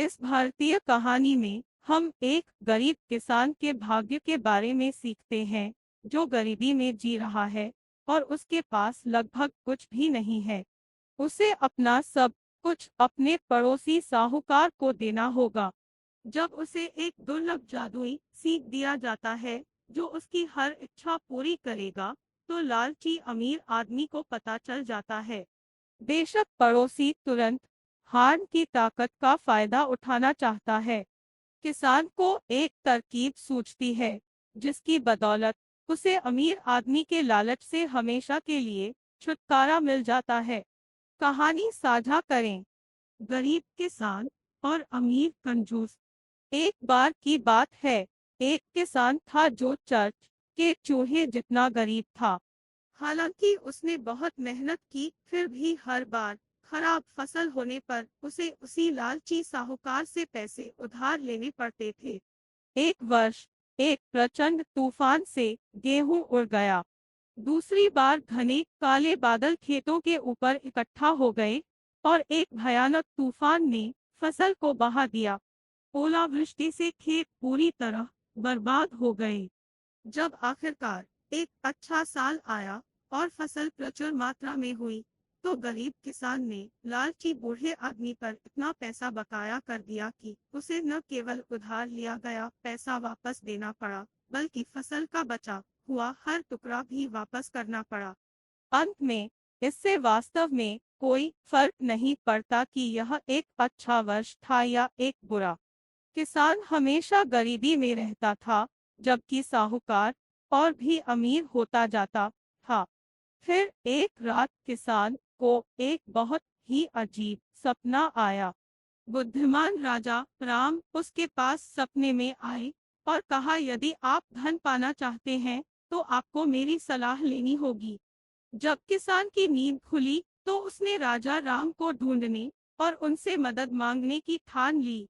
इस भारतीय कहानी में हम एक गरीब किसान के भाग्य के बारे में सीखते हैं, जो गरीबी में जी रहा है और उसके पास लगभग कुछ भी नहीं है। उसे अपना सब कुछ अपने पड़ोसी साहूकार को देना होगा। जब उसे एक दुर्लभ जादुई सीख दिया जाता है, जो उसकी हर इच्छा पूरी करेगा, तो लालची अमीर आदमी को पता चल जाता है। बेशक पड़ोसी तुरंत हार की ताकत का फायदा उठाना चाहता है। किसान को एक तरकीब सूझती है, जिसकी बदौलत उसे अमीर आदमी के लालच से हमेशा के लिए छुटकारा मिल जाता है। कहानी साझा करें। गरीब किसान और अमीर कंजूस। एक बार की बात है, एक किसान था जो चर्च के चूहे जितना गरीब था। हालांकि उसने बहुत मेहनत की, फिर भी हर बार खराब फसल होने पर उसे उसी लालची साहूकार से पैसे उधार लेने पड़ते थे। एक वर्ष एक प्रचंड तूफान से गेहूं उड़ गया। दूसरी बार घने काले बादल खेतों के ऊपर इकट्ठा हो गए और एक भयानक तूफान ने फसल को बहा दिया। ओलावृष्टि से खेत पूरी तरह बर्बाद हो गए। जब आखिरकार एक अच्छा साल आया और फसल प्रचुर मात्रा में हुई, तो गरीब किसान ने लालची बूढ़े आदमी पर इतना पैसा बकाया कर दिया कि उसे न केवल उधार लिया गया पैसा वापस देना पड़ा, बल्कि फसल का बचा हुआ हर टुकड़ा भी वापस करना पड़ा। अंत में इससे वास्तव में कोई फर्क नहीं पड़ता कि यह एक अच्छा वर्ष था या एक बुरा। किसान हमेशा गरीबी में रहता था, जबकि साहूकार और भी अमीर होता जाता था। फिर एक रात किसान को एक बहुत ही अजीब सपना आया। बुद्धिमान राजा राम उसके पास सपने में आए और कहा, यदि आप धन पाना चाहते हैं तो आपको मेरी सलाह लेनी होगी। जब किसान की नींद खुली, तो उसने राजा राम को ढूंढने और उनसे मदद मांगने की ठान ली।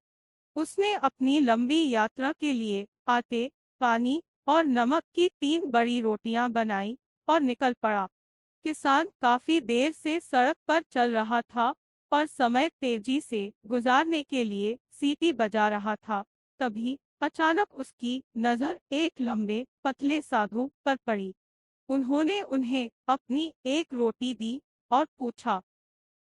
उसने अपनी लंबी यात्रा के लिए आटे, पानी और नमक की 3 बड़ी रोटियां बनाई और निकल पड़ा। किसान काफी देर से सड़क पर चल रहा था और समय तेजी से गुजारने के लिए सीटी बजा रहा था। तभी अचानक उसकी नजर एक लंबे पतले साधु पर पड़ी। उन्होंने उन्हें अपनी एक रोटी दी और पूछा,